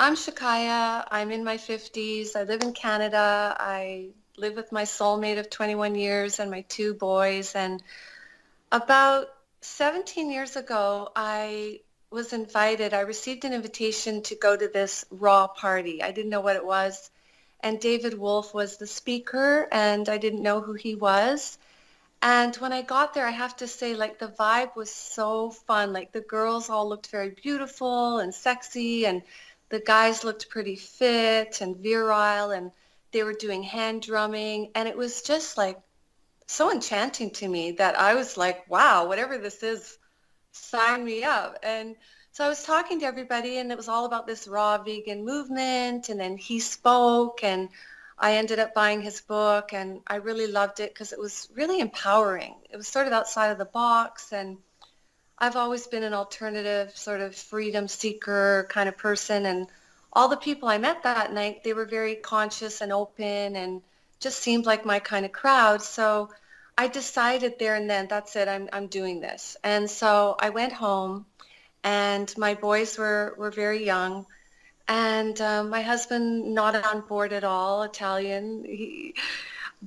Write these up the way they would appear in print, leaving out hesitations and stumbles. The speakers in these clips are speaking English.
I'm Shakaya. I'm in my 50s. I live in Canada. I live with my soulmate of 21 years and my two boys. And about 17 years ago, I received an invitation to go to this raw party. I didn't know what it was. And David Wolf was the speaker, and I didn't know who he was. And when I got there, I have to say, like, the vibe was so fun. Like, the girls all looked very beautiful and sexy, and the guys looked pretty fit and virile, and they were doing hand drumming. And it was just like so enchanting to me that I was like, wow, whatever this is, sign me up. And so I was talking to everybody, and it was all about this raw vegan movement. And then he spoke, and I ended up buying his book, and I really loved it because it was really empowering. It was sort of outside of the box, and I've always been an alternative sort of freedom seeker kind of person. And all the people I met that night, they were very conscious and open and just seemed like my kind of crowd. So I decided there and then, that's it, I'm doing this. And so I went home, and my boys were very young, and my husband not on board at all, Italian.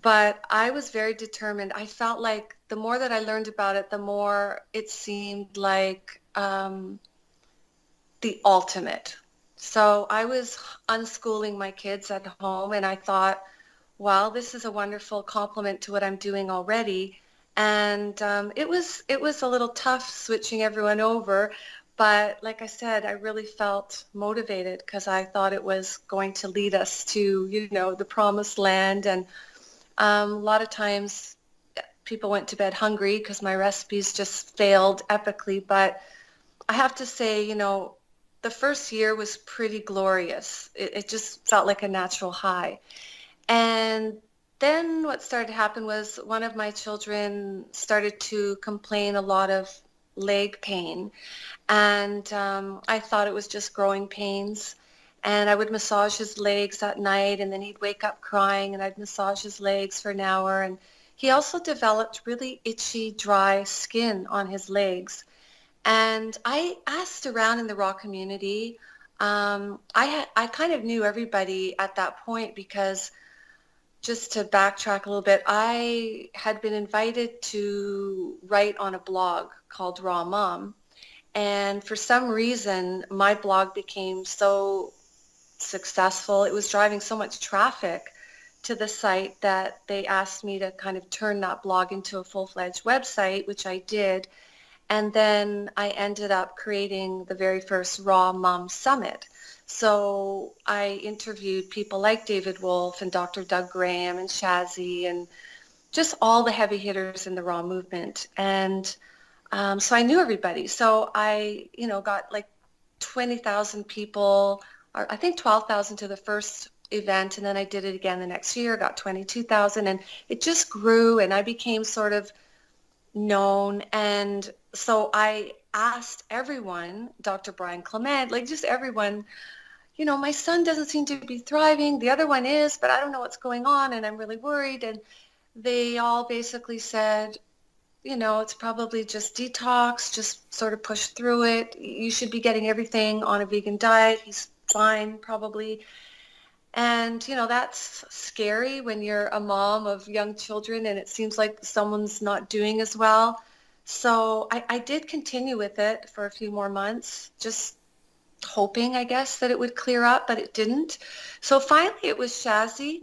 But I was very determined. I felt like the more that I learned about it, the more it seemed like the ultimate. So I was unschooling my kids at home, and I thought, well, this is a wonderful complement to what I'm doing already. And it was a little tough switching everyone over, but like I said, I really felt motivated because I thought it was going to lead us to, the promised land. And a lot of times people went to bed hungry because my recipes just failed epically. But I have to say, the first year was pretty glorious. It just felt like a natural high. And then what started to happen was one of my children started to complain a lot of leg pain. And I thought it was just growing pains. And I would massage his legs at night, and then he'd wake up crying, and I'd massage his legs for an hour. And he also developed really itchy, dry skin on his legs. And I asked around in the raw community. I kind of knew everybody at that point because, just to backtrack a little bit, I had been invited to write on a blog called Raw Mom. And for some reason, my blog became so successful. It was driving so much traffic to the site that they asked me to kind of turn that blog into a full-fledged website, which I did. And then I ended up creating the very first Raw Mom Summit. So I interviewed people like David Wolf and Dr. Doug Graham and Shazzy and just all the heavy hitters in the raw movement. And so I knew everybody. So I, got like 20,000 people, or I think 12,000 to the first event. And then I did it again the next year, got 22,000. And it just grew, and I became sort of known. And so I asked everyone, Dr. Brian Clement, like just everyone, my son doesn't seem to be thriving. The other one is, but I don't know what's going on, and I'm really worried. And they all basically said, it's probably just detox, just sort of push through it. You should be getting everything on a vegan diet. He's fine, probably. And, that's scary when you're a mom of young children and it seems like someone's not doing as well. So I did continue with it for a few more months, just hoping, I guess, that it would clear up, but it didn't. So finally it was Shazzy.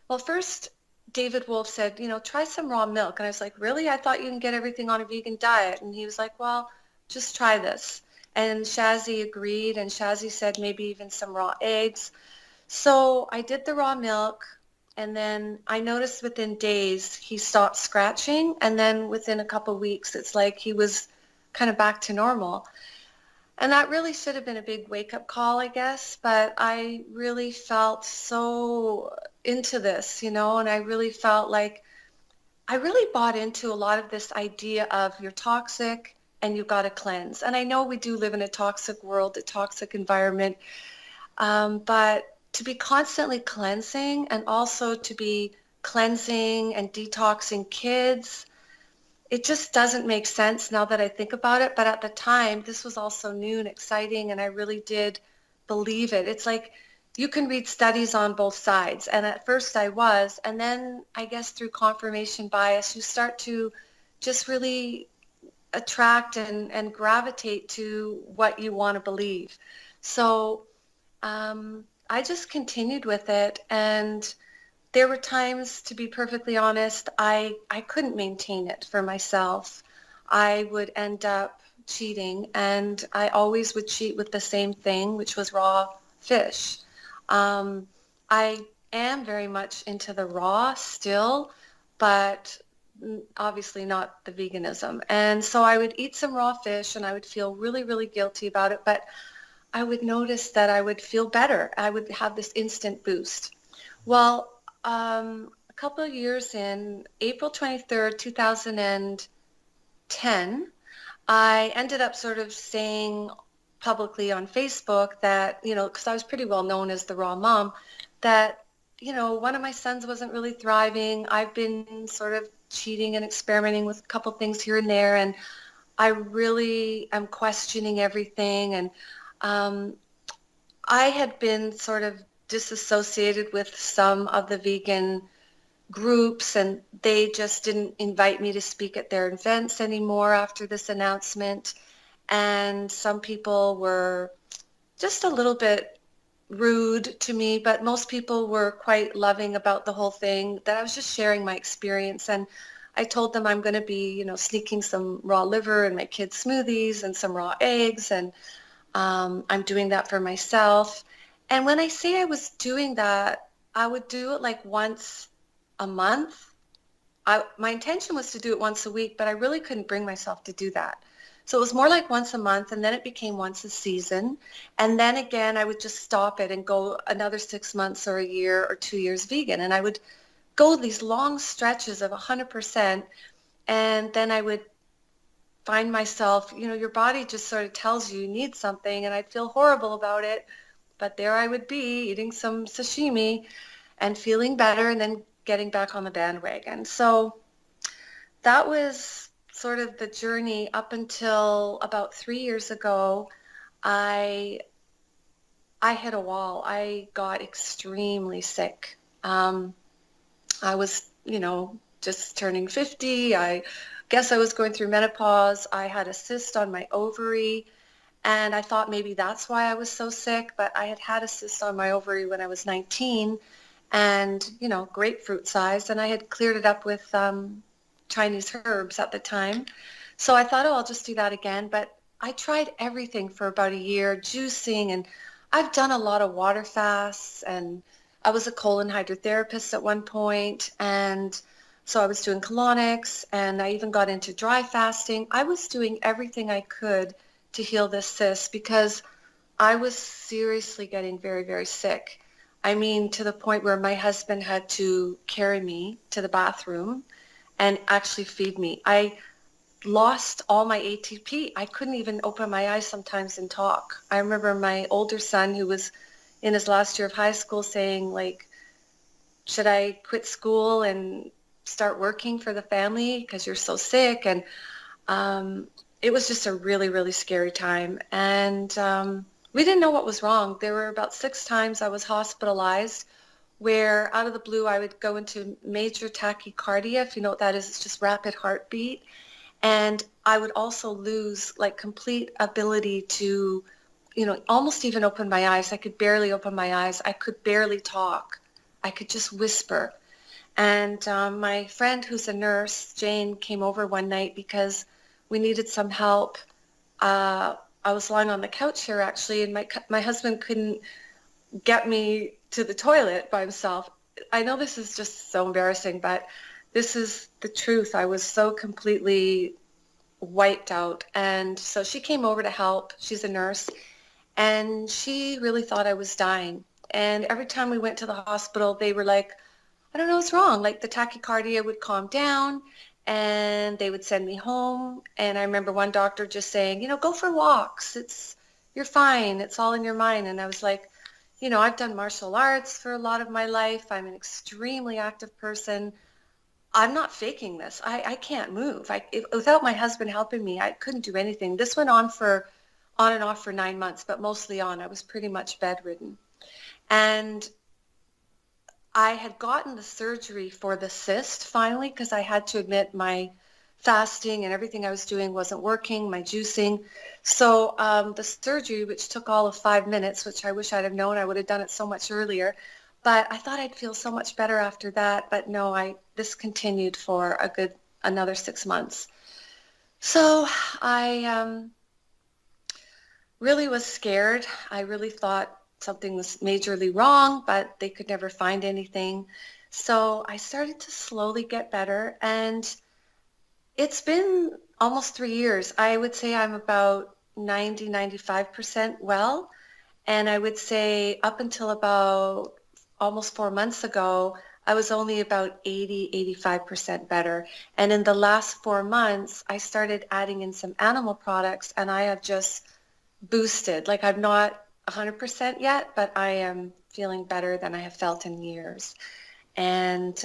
Well, first David Wolf said, try some raw milk. And I was like, really? I thought you can get everything on a vegan diet. And he was like, well, just try this. And Shazzy agreed, and Shazzy said maybe even some raw eggs. So I did the raw milk, and then I noticed within days he stopped scratching, and then within a couple of weeks it's like he was kind of back to normal. And that really should have been a big wake-up call, I guess, but I really felt so into this, and I really felt like I really bought into a lot of this idea of you're toxic and you've got to cleanse. And I know we do live in a toxic world, a toxic environment, but to be constantly cleansing and also to be cleansing and detoxing kids, it just doesn't make sense now that I think about it. But at the time, this was also new and exciting, and I really did believe it. It's like you can read studies on both sides. And at first I was, and then I guess through confirmation bias, you start to just really attract and gravitate to what you want to believe. So I just continued with it. And there were times, to be perfectly honest, I couldn't maintain it for myself. I would end up cheating, and I always would cheat with the same thing, which was raw fish. Um, I am very much into the raw still, but obviously not the veganism. And so I would eat some raw fish and I would feel really, really guilty about it, but I would notice that I would feel better. I would have this instant boost. Well, a couple of years in, April 23rd, 2010, I ended up sort of saying publicly on Facebook that, because I was pretty well known as the raw mom, that, one of my sons wasn't really thriving. I've been sort of cheating and experimenting with a couple things here and there, and I really am questioning everything. And um, I had been sort of disassociated with some of the vegan groups, and they just didn't invite me to speak at their events anymore after this announcement. And some people were just a little bit rude to me, but most people were quite loving about the whole thing, that I was just sharing my experience. And I told them I'm going to be, sneaking some raw liver in my kids' smoothies and some raw eggs, and I'm doing that for myself. And when I say I was doing that, I would do it like once a month. My intention was to do it once a week, but I really couldn't bring myself to do that. So it was more like once a month, and then it became once a season. And then again, I would just stop it and go another 6 months or a year or 2 years vegan. And I would go these long stretches of 100%. And then I would find myself, your body just sort of tells you need something, and I'd feel horrible about it. But there I would be eating some sashimi and feeling better, and then getting back on the bandwagon. So that was sort of the journey up until about 3 years ago. I hit a wall. I got extremely sick. I was, just turning 50. I guess I was going through menopause. I had a cyst on my ovary, and I thought maybe that's why I was so sick, but I had had a cyst on my ovary when I was 19, and, grapefruit size, and I had cleared it up with Chinese herbs at the time. So I thought, oh, I'll just do that again. But I tried everything for about a year, juicing, and I've done a lot of water fasts, and I was a colon hydrotherapist at one point, and so I was doing colonics, and I even got into dry fasting. I was doing everything I could to heal this cyst because I was seriously getting very, very sick. I mean, to the point where my husband had to carry me to the bathroom and actually feed me. I lost all my ATP. I couldn't even open my eyes sometimes and talk. I remember my older son, who was in his last year of high school, saying, like, should I quit school and start working for the family because you're so sick? And it was just a really, really scary time. And we didn't know what was wrong. There were about 6 times I was hospitalized, where out of the blue I would go into major tachycardia. If you know what that is, it's just rapid heartbeat. And I would also lose like complete ability to, almost even open my eyes. I could barely open my eyes. I could barely talk. I could just whisper. And my friend who's a nurse, Jane, came over one night because we needed some help. I was lying on the couch here actually, and my husband couldn't get me to the toilet by himself. I know this is just so embarrassing, but this is the truth. I was so completely wiped out. And so she came over to help. She's a nurse, and she really thought I was dying. And every time we went to the hospital, they were like, I don't know what's wrong. Like the tachycardia would calm down and they would send me home. And I remember one doctor just saying, go for walks. You're fine. It's all in your mind. And I was like, I've done martial arts for a lot of my life. I'm an extremely active person. I'm not faking this. I can't move. Without my husband helping me, I couldn't do anything. This went on for on and off for 9 months, but mostly on. I was pretty much bedridden. And I had gotten the surgery for the cyst finally because I had to admit my fasting and everything I was doing wasn't working, my juicing. So the surgery, which took all of 5 minutes, which I wish I'd have known, I would have done it so much earlier. But I thought I'd feel so much better after that. But no, this continued for another 6 months. So I really was scared. I really thought something was majorly wrong, but they could never find anything. So I started to slowly get better, and it's been almost 3 years. I would say I'm about 95% well, and I would say up until about almost 4 months ago, I was only about 85% better. And in the last 4 months, I started adding in some animal products, and I have just boosted. Like I'm not 100% yet, but I am feeling better than I have felt in years. And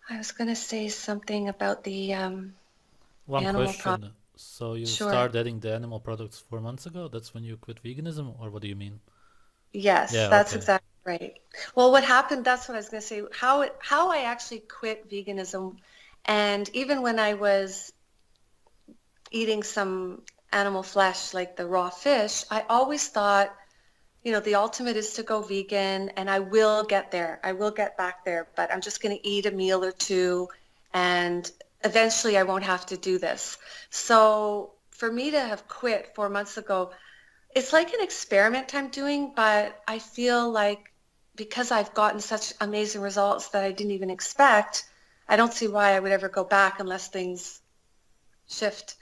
I was going to say something about the One animal product. question. So you Sure. started adding the animal products 4 months ago? That's when you quit veganism, or what do you mean? Yes, Yeah, that's okay. exactly right. Well, what happened, that's what I was going to say, how I actually quit veganism. And even when I was eating some animal flesh, like the raw fish, I always thought, the ultimate is to go vegan, and I will get there. I will get back there, but I'm just going to eat a meal or two, and eventually I won't have to do this. So for me to have quit 4 months ago, it's like an experiment I'm doing, but I feel like because I've gotten such amazing results that I didn't even expect, I don't see why I would ever go back unless things shift.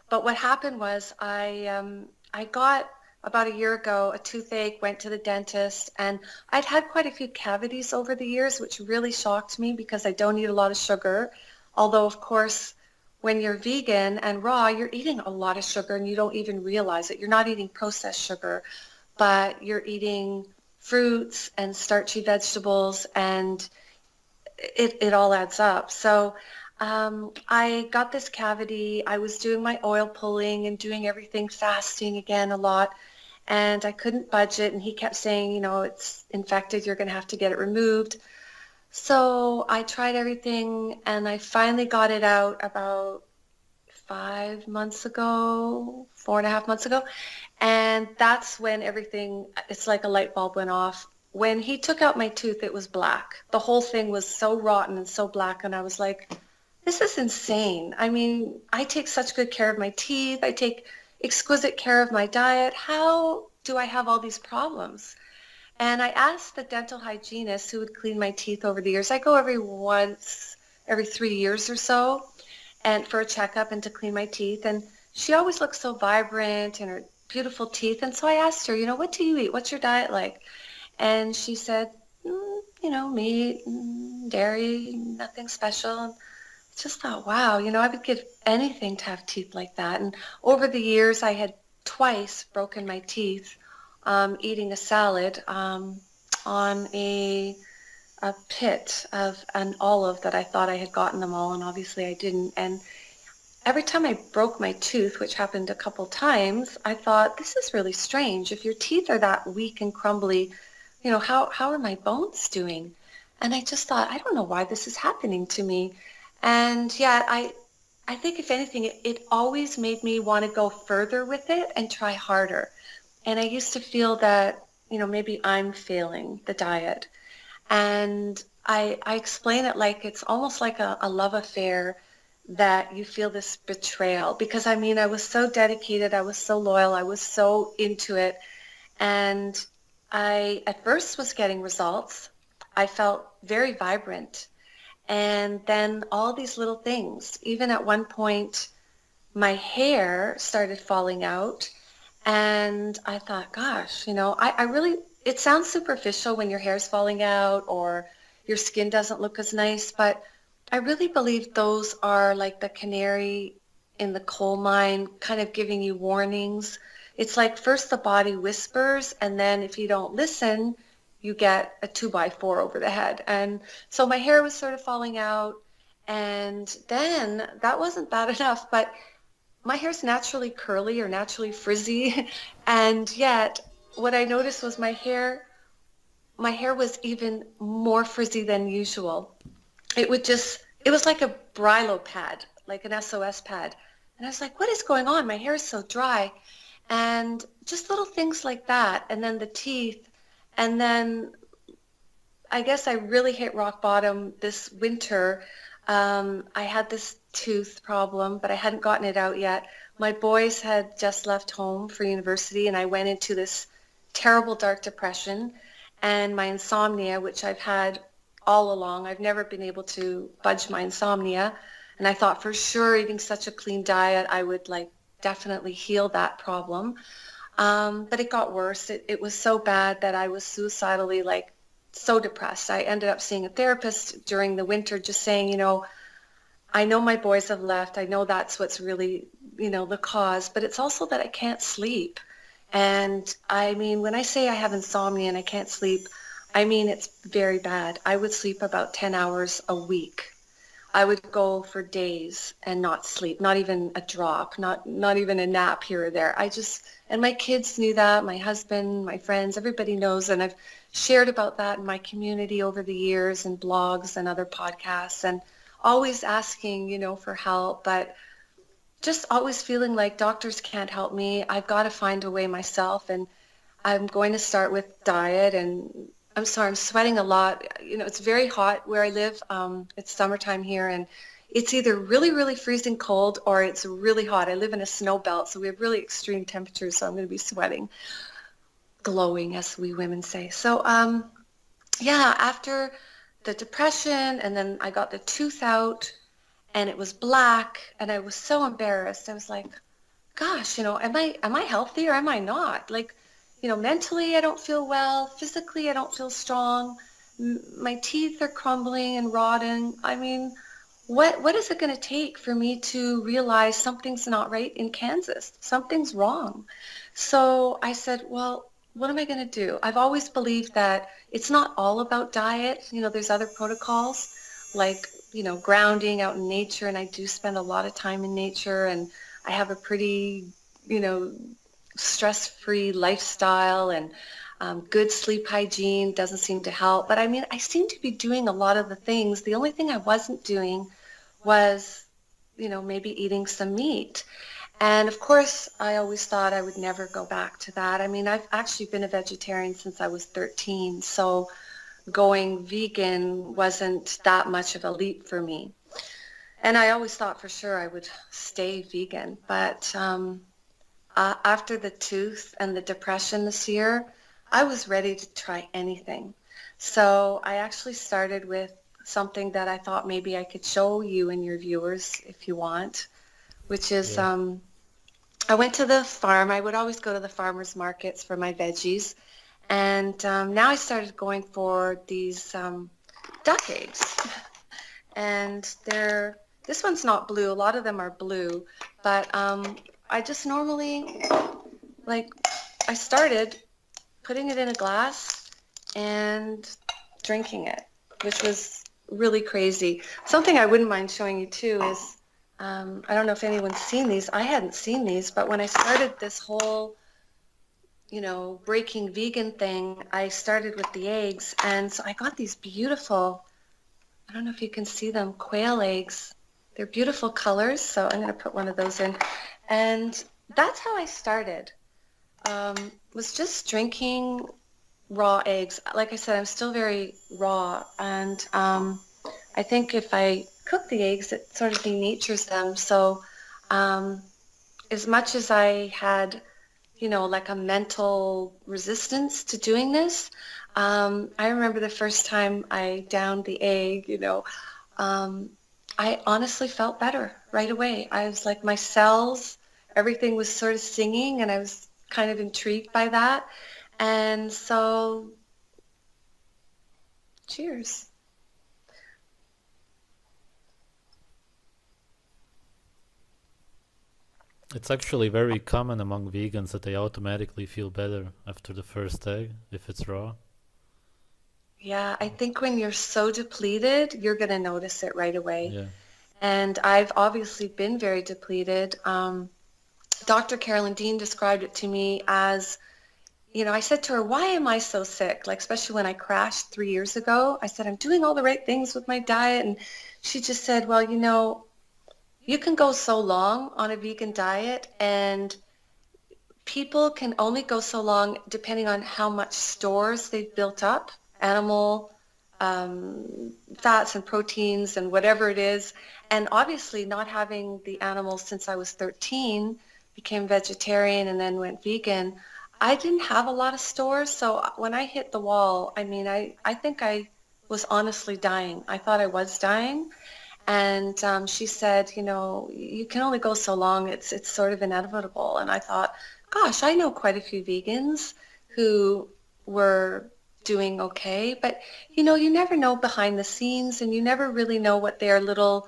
But what happened was I got about a year ago a toothache, went to the dentist, and I'd had quite a few cavities over the years, which really shocked me because I don't eat a lot of sugar. Although, of course, when you're vegan and raw, you're eating a lot of sugar and you don't even realize it. You're not eating processed sugar, but you're eating fruits and starchy vegetables, and it all adds up. So I got this cavity. I was doing my oil pulling and doing everything fasting again a lot, and I couldn't budge it. And he kept saying, it's infected. You're going to have to get it removed. So I tried everything, and I finally got it out about 5 months ago, 4.5 months ago. And that's when it's like a light bulb went off. When he took out my tooth, it was black. The whole thing was so rotten and so black. And I was like, this is insane. I mean, I take such good care of my teeth. I take exquisite care of my diet. How do I have all these problems? And I asked the dental hygienist who would clean my teeth over the years. I go every 3 years or so, and for a checkup and to clean my teeth. And she always looks so vibrant and her beautiful teeth. And so I asked her, what do you eat? What's your diet like? And she said, meat, dairy, nothing special. And I just thought, wow, I would give anything to have teeth like that. And over the years, I had twice broken my teeth eating a salad on a pit of an olive that I thought I had gotten them all, and obviously I didn't. And every time I broke my tooth, which happened a couple times, I thought, this is really strange. If your teeth are that weak and crumbly, how are my bones doing? And I just thought, I don't know why this is happening to me. And yeah, I think if anything, it always made me want to go further with it and try harder. And I used to feel that, maybe I'm failing the diet. And I explain it like it's almost like a love affair, that you feel this betrayal. Because I mean, I was so dedicated, I was so loyal, I was so into it. And I at first was getting results. I felt very vibrant. And then all these little things, even at one point, my hair started falling out. And I thought, gosh, I really, it sounds superficial when your hair's falling out or your skin doesn't look as nice, but I really believe those are like the canary in the coal mine, kind of giving you warnings. It's like first the body whispers, and then if you don't listen, you get a 2x4 over the head. And so my hair was sort of falling out, and then that wasn't bad enough, but my hair's naturally curly or naturally frizzy, and yet what I noticed was my hair was even more frizzy than usual. It was like a Brillo pad, like an SOS pad. And I was like, what is going on? My hair is so dry. And just little things like that. And then the teeth. And then I guess I really hit rock bottom this winter. I had this tooth problem, but I hadn't gotten it out yet. My boys had just left home for university, and I went into this terrible dark depression. And my insomnia, which I've had all along, I've never been able to budge my insomnia. And I thought for sure eating such a clean diet, I would like definitely heal that problem. But it got worse. It was so bad that I was suicidally like so depressed. I ended up seeing a therapist during the winter just saying, I know my boys have left. I know that's what's really, the cause, but it's also that I can't sleep. And I mean, when I say I have insomnia and I can't sleep, I mean it's very bad. I would sleep about 10 hours a week. I would go for days and not sleep, not even a drop, not even a nap here or there. And my kids knew that, my husband, my friends, everybody knows, and I've shared about that in my community over the years and blogs and other podcasts and always asking, for help, but just always feeling like doctors can't help me. I've got to find a way myself, and I'm going to start with diet. And I'm sorry, I'm sweating a lot. It's very hot where I live. It's summertime here, and it's either really, really freezing cold or it's really hot. I live in a snow belt, so we have really extreme temperatures, so I'm going to be sweating, glowing, as we women say. So, yeah, after the depression, and then I got the tooth out, and it was black, and I was so embarrassed. I was like, gosh, am I healthy or am I not? Like, mentally I don't feel well. Physically I don't feel strong. My teeth are crumbling and rotting. I mean, what is it going to take for me to realize something's not right in Kansas? Something's wrong. So I said, well, what am I going to do? I've always believed that it's not all about diet. There's other protocols like, grounding out in nature, and I do spend a lot of time in nature, and I have a pretty, you know, stress-free lifestyle, and good sleep hygiene doesn't seem to help. But I mean, I seem to be doing a lot of the things. The only thing I wasn't doing was, maybe eating some meat. And of course, I always thought I would never go back to that. I mean, I've actually been a vegetarian since I was 13, so going vegan wasn't that much of a leap for me. And I always thought for sure I would stay vegan. But after the tooth and the depression this year, I was ready to try anything. So I actually started with something that I thought maybe I could show you and your viewers if you want, which is Yeah. I went to the farm. I would always go to the farmers markets for my veggies. And now I started going for these duck eggs. And this one's not blue. A lot of them are blue. But I just normally, like, I started putting it in a glass and drinking it, which was really crazy. Something I wouldn't mind showing you too is, I don't know if anyone's seen these. I hadn't seen these, but when I started this whole, breaking vegan thing, I started with the eggs. And so I got these beautiful, I don't know if you can see them, quail eggs. They're beautiful colors, so I'm going to put one of those in. And that's how I started, was just drinking raw eggs. Like I said, I'm still very raw, and I think if I cook the eggs, it sort of denatures them. So um, as much as I had, like a mental resistance to doing this, I remember the first time I downed the egg, um, I honestly felt better right away. I was like, my cells, everything was sort of singing, and I was kind of intrigued by that. And so, cheers. It's actually very common among vegans that they automatically feel better after the first egg if it's raw. Yeah, I think when you're so depleted, you're going to notice it right away. Yeah. And I've obviously been very depleted. Dr. Carolyn Dean described it to me as, I said to her, why am I so sick? Like, especially when I crashed 3 years ago, I said, I'm doing all the right things with my diet. And she just said, well, you can go so long on a vegan diet, and people can only go so long depending on how much stores they've built up, animal fats and proteins and whatever it is. And obviously not having the animals since I was 13, became vegetarian and then went vegan, I didn't have a lot of stores. So when I hit the wall, I mean, I think I was honestly dying. I thought I was dying. And she said, you can only go so long. It's sort of inevitable. And I thought, gosh, I know quite a few vegans who were doing okay, but you never know behind the scenes, and you never really know what their little,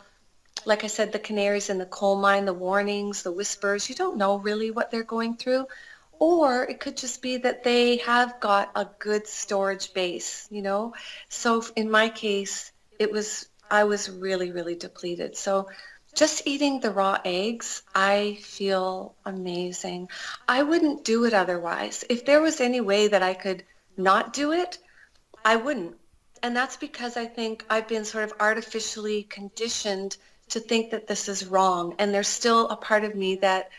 like I said, the canaries in the coal mine, the warnings, the whispers, you don't know really what they're going through. Or it could just be that they have got a good storage base. So in my case, I was really, really depleted. So just eating the raw eggs, I feel amazing. I wouldn't do it otherwise. If there was any way that I could not do it, I wouldn't. And that's because I think I've been sort of artificially conditioned to think that this is wrong. And there's still a part of me that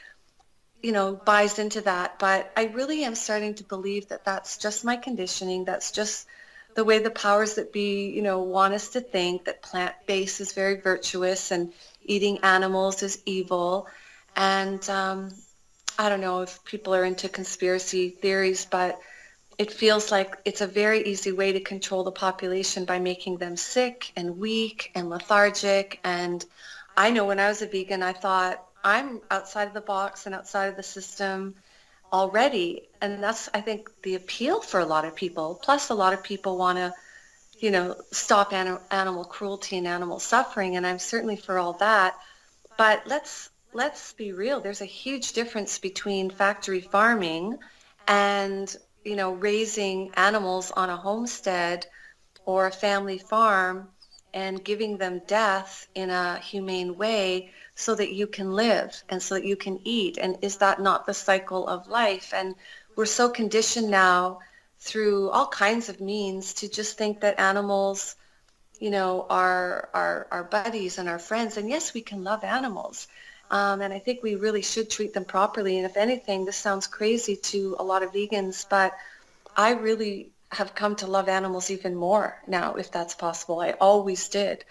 buys into that. But I really am starting to believe that that's just my conditioning. That's just the way the powers that be, want us to think that plant-based is very virtuous and eating animals is evil. And I don't know if people are into conspiracy theories, but it feels like it's a very easy way to control the population by making them sick and weak and lethargic. And I know when I was a vegan, I thought, I'm outside of the box and outside of the system already. And that's, I think, the appeal for a lot of people. Plus, a lot of people want to, stop animal cruelty and animal suffering. And I'm certainly for all that. But let's be real. There's a huge difference between factory farming and, raising animals on a homestead or a family farm and giving them death in a humane way so that you can live and so that you can eat. And is that not the cycle of life? And we're so conditioned now through all kinds of means to just think that animals, are our buddies and our friends. And yes, we can love animals. And I think we really should treat them properly. And if anything, this sounds crazy to a lot of vegans, but I really have come to love animals even more now, if that's possible. I always did.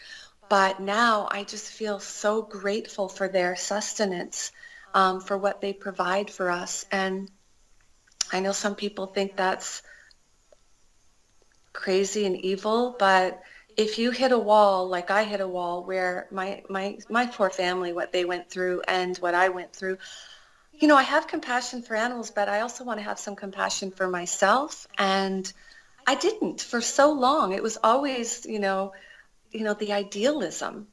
But now I just feel so grateful for their sustenance, for what they provide for us. And I know some people think that's crazy and evil, but if you hit a wall, like I hit a wall where my poor family, what they went through and what I went through, I have compassion for animals, but I also want to have some compassion for myself. And I didn't for so long. It was always, the idealism.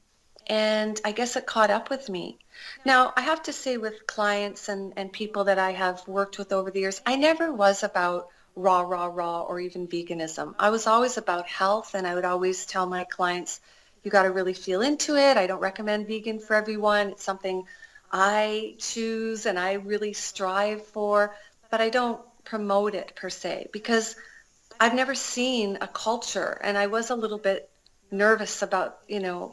And I guess it caught up with me. Now, I have to say with clients and people that I have worked with over the years, I never was about raw, or even veganism. I was always about health, and I would always tell my clients, you got to really feel into it. I don't recommend vegan for everyone. It's something I choose and I really strive for, but I don't promote it per se because I've never seen a culture, and I was a little bit nervous about,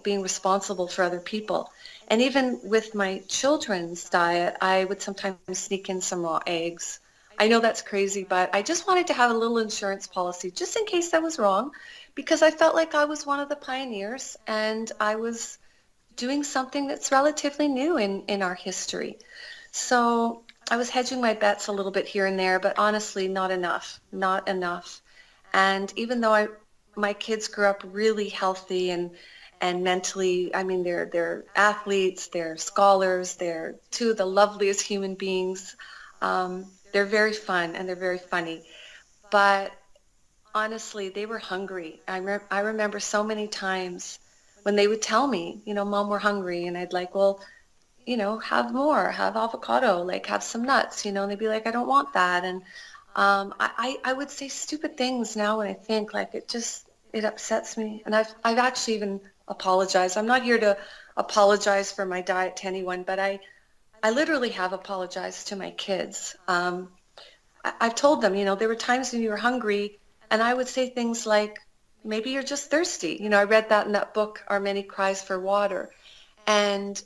being responsible for other people. And even with my children's diet, I would sometimes sneak in some raw eggs. I know that's crazy, but I just wanted to have a little insurance policy just in case I was wrong, because I felt like I was one of the pioneers and I was doing something that's relatively new in our history. So I was hedging my bets a little bit here and there, but honestly, not enough, not enough. And even though my kids grew up really healthy and mentally, I mean, they're athletes, they're scholars, they're two of the loveliest human beings. They're very fun and they're very funny. But honestly, they were hungry. I remember so many times when they would tell me, Mom, we're hungry. And I'd like, well, have more, have avocado, like have some nuts, and they'd be like, I don't want that. And I would say stupid things now when I think, like, it upsets me. And I've actually even apologized. I'm not here to apologize for my diet to anyone, but I I literally have apologized to my kids. I've told them, there were times when you were hungry, and I would say things like, maybe you're just thirsty. I read that in that book, Our Many Cries for Water, and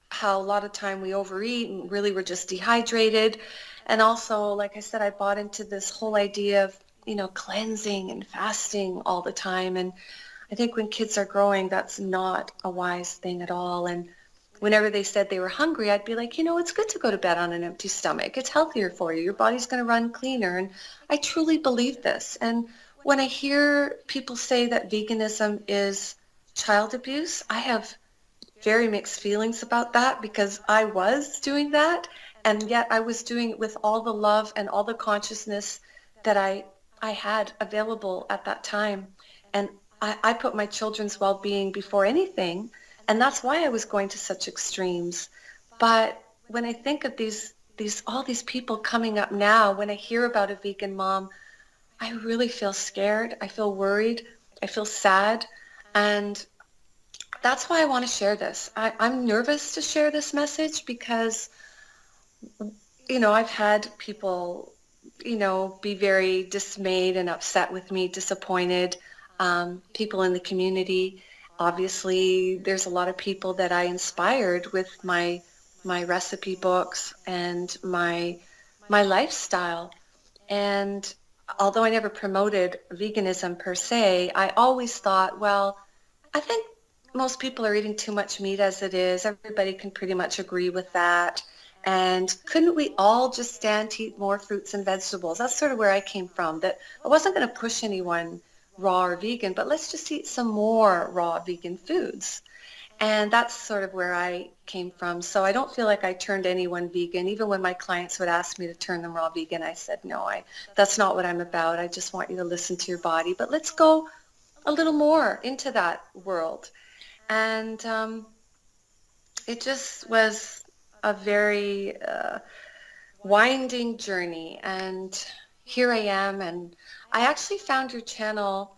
how a lot of time we overeat and really we're just dehydrated. And also, like I said, I bought into this whole idea of, cleansing and fasting all the time. And I think when kids are growing, that's not a wise thing at all. And whenever they said they were hungry, I'd be like, it's good to go to bed on an empty stomach. It's healthier for you. Your body's going to run cleaner. And I truly believe this. And when I hear people say that veganism is child abuse, I have very mixed feelings about that because I was doing that. And yet I was doing it with all the love and all the consciousness that I had available at that time. And I put my children's well-being before anything. And that's why I was going to such extremes. But when I think of all these people coming up now, when I hear about a vegan mom, I really feel scared. I feel worried. I feel sad. And that's why I want to share this. I'm nervous to share this message because, I've had people, be very dismayed and upset with me, disappointed, people in the community. Obviously, there's a lot of people that I inspired with my recipe books and my lifestyle. And although I never promoted veganism per se, I always thought, well, I think most people are eating too much meat as it is. Everybody can pretty much agree with that. And couldn't we all just stand to eat more fruits and vegetables? That's sort of where I came from, that I wasn't going to push anyone raw or vegan, but let's just eat some more raw vegan foods. And that's sort of where I came from. So I don't feel like I turned anyone vegan. Even when my clients would ask me to turn them raw vegan, I said, no, that's not what I'm about. I just want you to listen to your body. But let's go a little more into that world. And it just was a very winding journey. And here I am. And I actually found your channel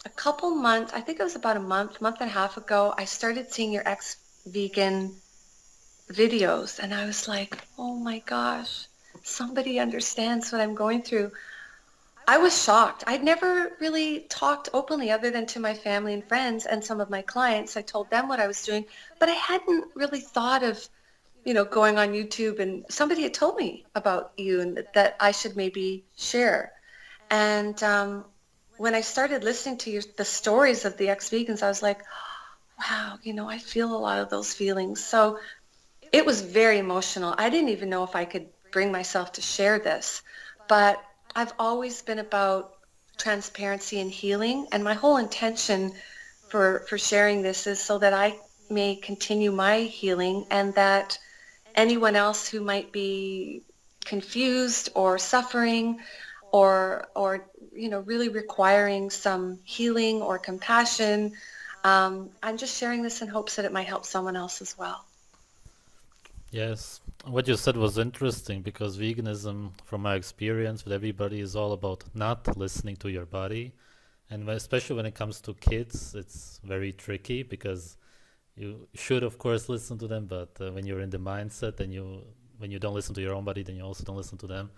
a couple months, I think it was about a month and a half ago. I started seeing your ex-vegan videos. And I was like, oh my gosh, somebody understands what I'm going through. I was shocked. I'd never really talked openly other than to my family and friends and some of my clients. I told them what I was doing, but I hadn't really thought of, going on YouTube, and somebody had told me about you and that I should maybe share. And when I started listening to the stories of the ex-vegans, I was like, wow, I feel a lot of those feelings. So it was very emotional. I didn't even know if I could bring myself to share this, but I've always been about transparency and healing, and my whole intention for sharing this is so that I may continue my healing, and that anyone else who might be confused or suffering or really requiring some healing or compassion, I'm just sharing this in hopes that it might help someone else as well. Yes, what you said was interesting because veganism, from my experience with everybody, is all about not listening to your body. And especially when it comes to kids, it's very tricky because you should, of course, listen to them, but when you're in the mindset, then when you don't listen to your own body, then you also don't listen to them.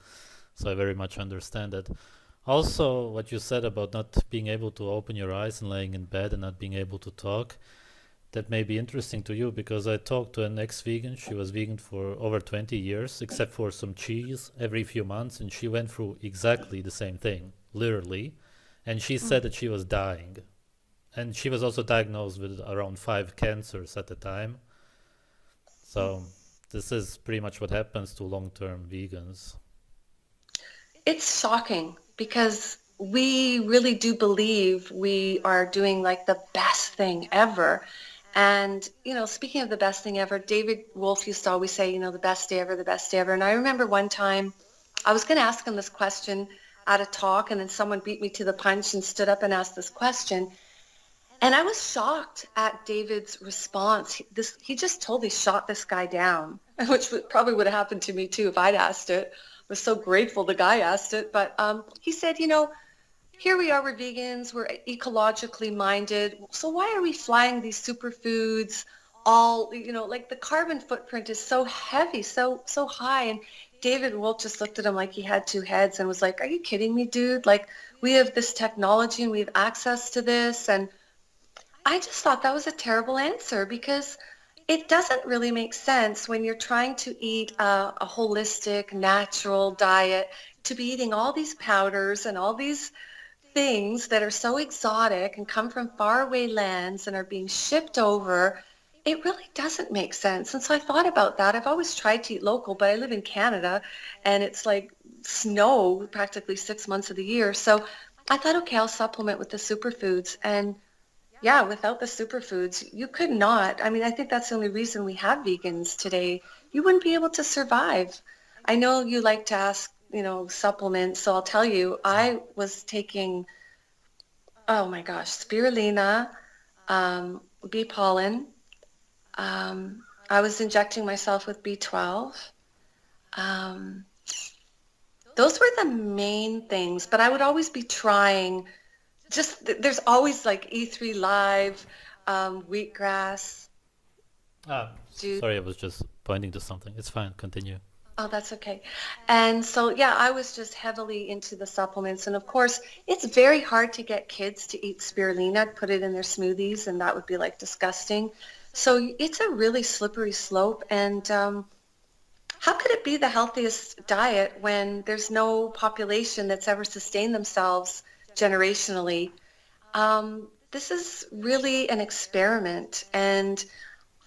So I very much understand that. Also, what you said about not being able to open your eyes and laying in bed and not being able to talk, that may be interesting to you because I talked to an ex-vegan. She was vegan for over 20 years, except for some cheese every few months, and she went through exactly the same thing, literally. And she said that she was dying. And she was also diagnosed with around 5 cancers at the time. So this is pretty much what happens to long-term vegans. It's shocking because we really do believe we are doing like the best thing ever. And, speaking of the best thing ever, David Wolf used to always say, the best day ever, the best day ever. And I remember one time I was going to ask him this question at a talk, and then someone beat me to the punch and stood up and asked this question. And I was shocked at David's response. He just totally shot this guy down, which probably would have happened to me too if I'd asked it. I was so grateful the guy asked it. But he said, here we are, we're vegans, we're ecologically minded. So why are we flying these superfoods all, like the carbon footprint is so heavy, so high. And David Wolf just looked at him like he had two heads and was like, "Are you kidding me, dude? Like we have this technology and we have access to this." And I just thought that was a terrible answer because it doesn't really make sense when you're trying to eat a holistic, natural diet to be eating all these powders and all these things that are so exotic and come from faraway lands and are being shipped over. It really doesn't make sense. And so I thought about that. I've always tried to eat local, but I live in Canada and it's like snow practically 6 months of the year. So I thought, okay, I'll supplement with the superfoods. And yeah, without the superfoods, you could not. I mean, I think that's the only reason we have vegans today. You wouldn't be able to survive. I know you like to ask, supplements, so I'll tell you, I was taking, oh my gosh, spirulina, bee pollen. I was injecting myself with B12. Um, those were the main things, but I would always be trying. There's always like E3 Live, wheatgrass. Do Sorry, I was just pointing to something. It's fine. Continue. Oh, that's okay. And so, yeah, I was just heavily into the supplements. And of course, it's very hard to get kids to eat spirulina, put it in their smoothies, and that would be like disgusting. So it's a really slippery slope. And how could it be the healthiest diet when there's no population that's ever sustained themselves generationally? This is really an experiment. And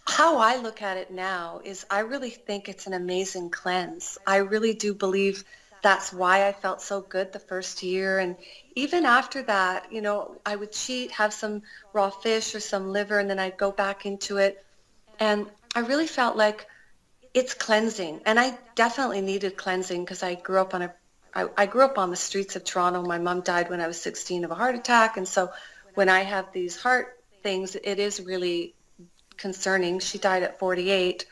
how I look at it now is I really think it's an amazing cleanse. I really do believe that's why I felt so good the first year. And even after that, I would cheat, have some raw fish or some liver, and then I'd go back into it. And I really felt like it's cleansing. And I definitely needed cleansing because I grew up on the streets of Toronto. My mom died when I was 16 of a heart attack. And so when I have these heart things, it is really concerning. She died at 48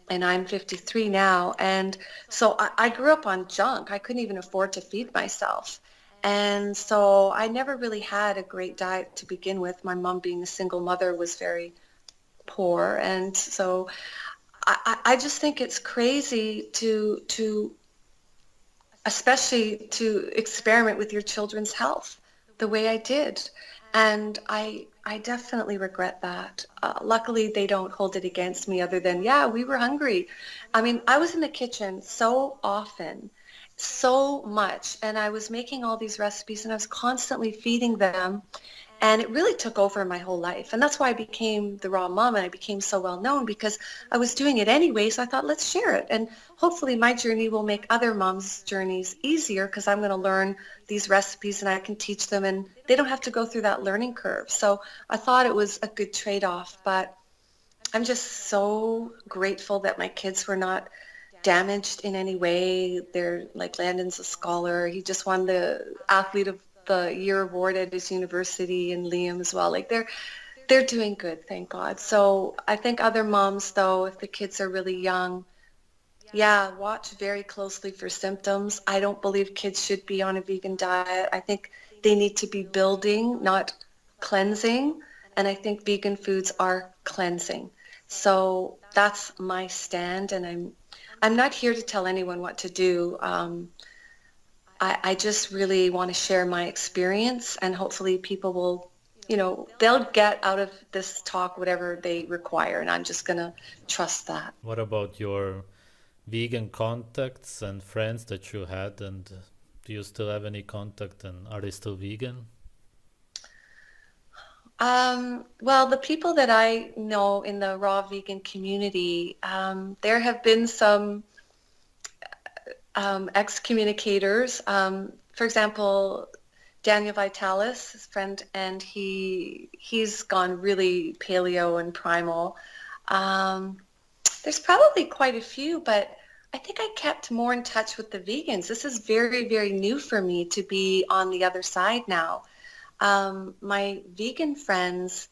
and I'm 53 now. And so I grew up on junk. I couldn't even afford to feed myself. And so I never really had a great diet to begin with. My mom being a single mother was very poor. And so I just think it's crazy to especially to experiment with your children's health the way I did. And I definitely regret that. Luckily, they don't hold it against me other than, yeah, we were hungry. I mean, I was in the kitchen so often, so much, and I was making all these recipes and I was constantly feeding them. And it really took over my whole life. And that's why I became the raw mom and I became so well known because I was doing it anyway. So I thought, let's share it. And hopefully my journey will make other moms' journeys easier because I'm going to learn these recipes and I can teach them and they don't have to go through that learning curve. So I thought it was a good trade-off. But I'm just so grateful that my kids were not damaged in any way. They're like Landon's a scholar. He just won the athlete of the year award at his university, and Liam as well. Like they're doing good, thank God. So I think other moms though, if the kids are really young, yeah, watch very closely for symptoms. I don't believe kids should be on a vegan diet. I think they need to be building, not cleansing. And I think vegan foods are cleansing. So that's my stand, and I'm not here to tell anyone what to do. I just really want to share my experience and hopefully people will, they'll get out of this talk whatever they require and I'm just going to trust that. What about your vegan contacts and friends that you had, and do you still have any contact, and are they still vegan? Well, the people that I know in the raw vegan community, there have been some excommunicators. For example, Daniel Vitalis, his friend, and he's gone really paleo and primal. There's probably quite a few, but I think I kept more in touch with the vegans. This is very, very new for me to be on the other side now. My vegan friends,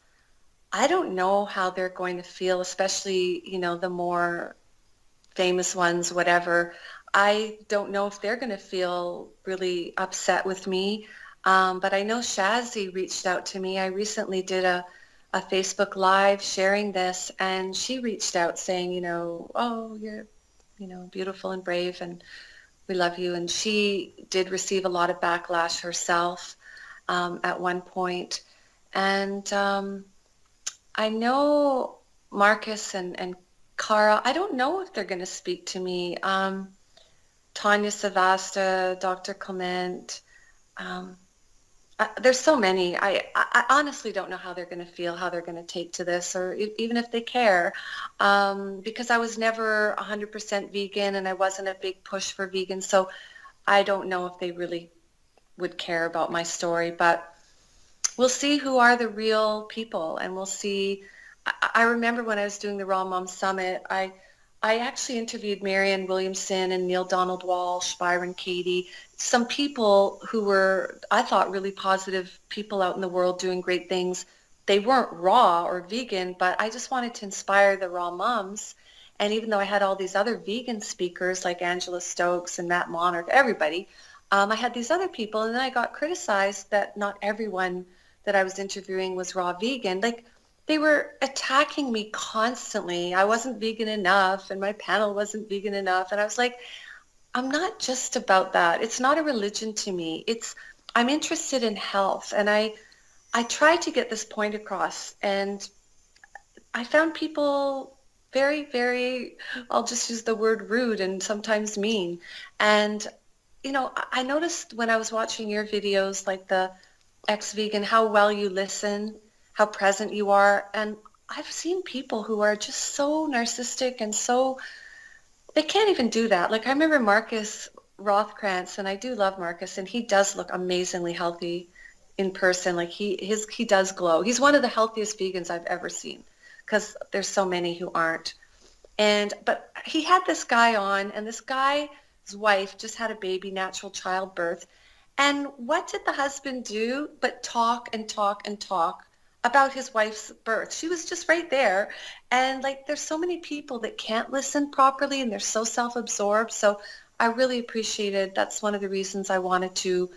I don't know how they're going to feel, especially, the more famous ones, whatever. I don't know if they're going to feel really upset with me. But I know Shazzy reached out to me. I recently did a Facebook Live sharing this, and she reached out saying, oh, you're, beautiful and brave, and we love you. And she did receive a lot of backlash herself at one point. And I know Marcus and Cara, I don't know if they're going to speak to me. Tanya Savasta, Dr. Clement, um, there's so many. I honestly don't know how they're going to feel, how they're going to take to this, or even if they care, because I was never 100% vegan and I wasn't a big push for vegan. So I don't know if they really would care about my story, but we'll see who are the real people, and we'll see. I remember when I was doing the Raw Mom Summit, I actually interviewed Marianne Williamson and Neil Donald Walsh, Byron Katie, some people who were, I thought, really positive people out in the world doing great things. They weren't raw or vegan, but I just wanted to inspire the raw moms. And even though I had all these other vegan speakers like Angela Stokes and Matt Monarch, everybody, I had these other people, and then I got criticized that not everyone that I was interviewing was raw vegan. Like, they were attacking me constantly. I wasn't vegan enough, and my panel wasn't vegan enough. And I was like, I'm not just about that. It's not a religion to me. I'm interested in health, and I tried to get this point across, and I found people very, very, I'll just use the word rude and sometimes mean. And I noticed when I was watching your videos, like the ex-vegan, how well you listen, how present you are. And I've seen people who are just so narcissistic and so, they can't even do that. Like, I remember Marcus Rothkrantz, and I do love Marcus, and he does look amazingly healthy in person. Like, he does glow. He's one of the healthiest vegans I've ever seen, because there's so many who aren't. But he had this guy on, and this guy's wife just had a baby, natural childbirth. And what did the husband do but talk and talk and talk about his wife's birth? She was just right there. And like, there's so many people that can't listen properly, and they're so self-absorbed. So I really appreciated, that's one of the reasons I wanted to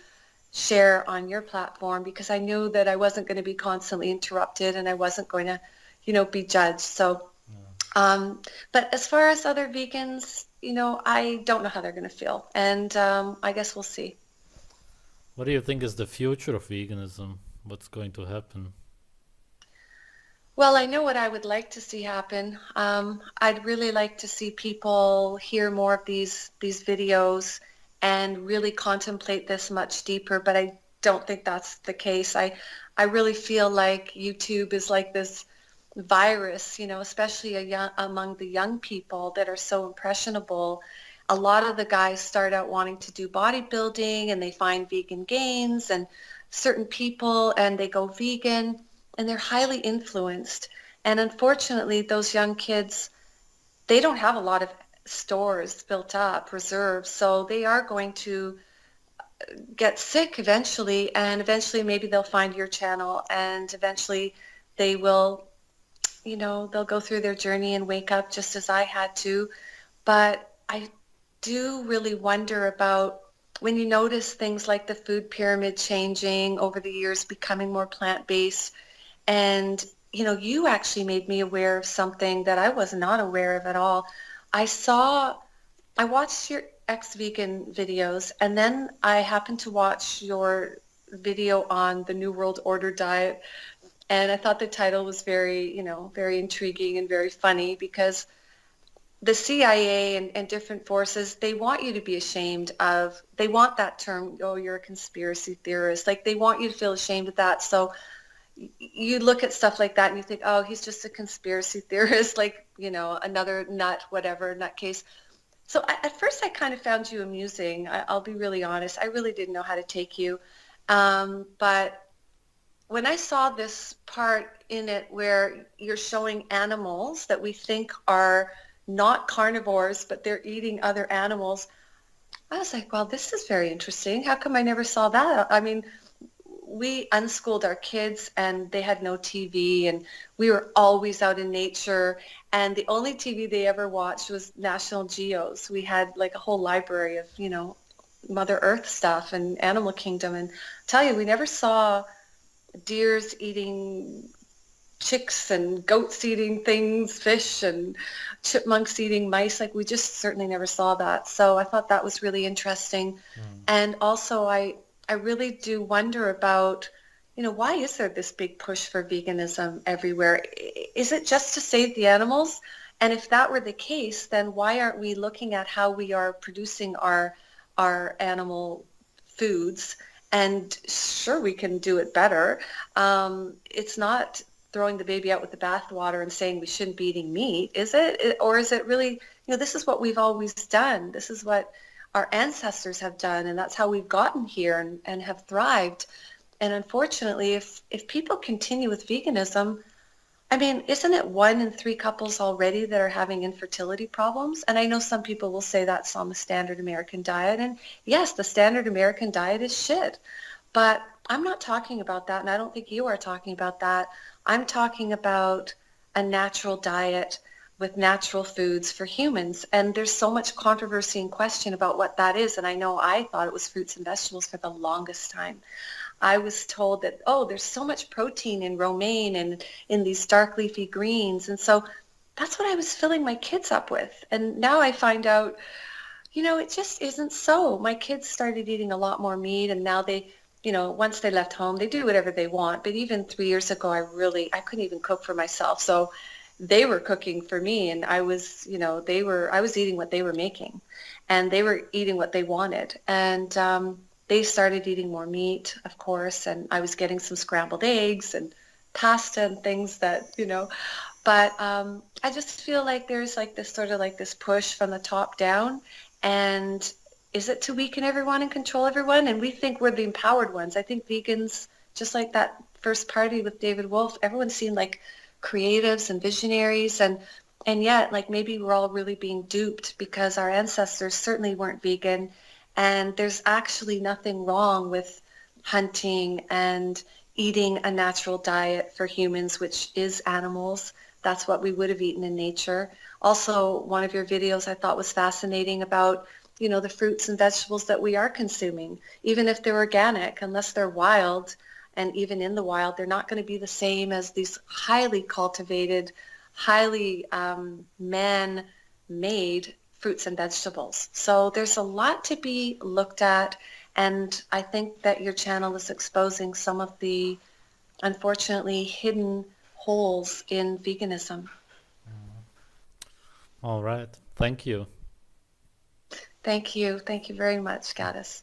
share on your platform, because I knew that I wasn't going to be constantly interrupted, and I wasn't going to, be judged. So but as far as other vegans, I don't know how they're going to feel. And I guess we'll see. What do you think is the future of veganism? What's going to happen? Well, I know what I would like to see happen. I'd really like to see people hear more of these videos and really contemplate this much deeper, but I don't think that's the case. I really feel like YouTube is like this virus, especially among the young people that are so impressionable. A lot of the guys start out wanting to do bodybuilding, and they find vegan gains and certain people, and they go vegan, and they're highly influenced. And unfortunately, those young kids, they don't have a lot of stores built up, reserves, so they are going to get sick eventually, and eventually maybe they'll find your channel, and eventually they will, they'll go through their journey and wake up just as I had to. But I do really wonder about when you notice things like the food pyramid changing over the years, becoming more plant-based. And, you actually made me aware of something that I was not aware of at all. I watched your ex-vegan videos, and then I happened to watch your video on the New World Order diet. And I thought the title was very, very intriguing and very funny, because the CIA and different forces, they want you to be ashamed of, they want that term, oh, you're a conspiracy theorist. Like, they want you to feel ashamed of that. So you look at stuff like that and you think, oh, he's just a conspiracy theorist, like, another nut, whatever, nutcase. So at first I kind of found you amusing. I'll be really honest. I really didn't know how to take you. But when I saw this part in it where you're showing animals that we think are not carnivores, but they're eating other animals, I was like, well, this is very interesting. How come I never saw that? I mean, we unschooled our kids, and they had no TV, and we were always out in nature. And the only TV they ever watched was National Geos. We had like a whole library of, Mother Earth stuff and Animal Kingdom. And I tell you, we never saw deers eating chicks and goats eating things, fish and chipmunks eating mice. Like we just certainly never saw that. So I thought that was really interesting. Mm. And also I really do wonder about, why is there this big push for veganism everywhere? Is it just to save the animals? And if that were the case, then why aren't we looking at how we are producing our animal foods? And sure, we can do it better. It's not throwing the baby out with the bathwater and saying we shouldn't be eating meat, is it? Or is it really, this is what we've always done. This is what our ancestors have done, and that's how we've gotten here and have thrived. And unfortunately, if people continue with veganism, I mean, isn't it 1 in 3 couples already that are having infertility problems? And I know some people will say that's on the standard American diet. And yes, the standard American diet is shit. But I'm not talking about that, and I don't think you are talking about that. I'm talking about a natural diet with natural foods for humans. And there's so much controversy and question about what that is. And I know I thought it was fruits and vegetables for the longest time. I was told that, oh, there's so much protein in romaine and in these dark leafy greens. And so that's what I was filling my kids up with. And now I find out, it just isn't so. My kids started eating a lot more meat, and now they, once they left home, they do whatever they want. But even 3 years ago, I couldn't even cook for myself. So they were cooking for me, and I was, I was eating what they were making, and they were eating what they wanted. And they started eating more meat, of course, and I was getting some scrambled eggs and pasta and things that, but I just feel like there's like this sort of like this push from the top down. And is it to weaken everyone and control everyone? And we think we're the empowered ones. I think vegans, just like that first party with David Wolf, everyone seemed like creatives and visionaries. And yet, like maybe we're all really being duped because our ancestors certainly weren't vegan. And there's actually nothing wrong with hunting and eating a natural diet for humans, which is animals. That's what we would have eaten in nature. Also, one of your videos I thought was fascinating about, the fruits and vegetables that we are consuming, even if they're organic, unless they're wild, and even in the wild, they're not going to be the same as these highly cultivated, highly man-made fruits and vegetables. So there's a lot to be looked at, and I think that your channel is exposing some of the unfortunately hidden holes in veganism. All right. Thank you. Thank you. Thank you very much, Gaddis.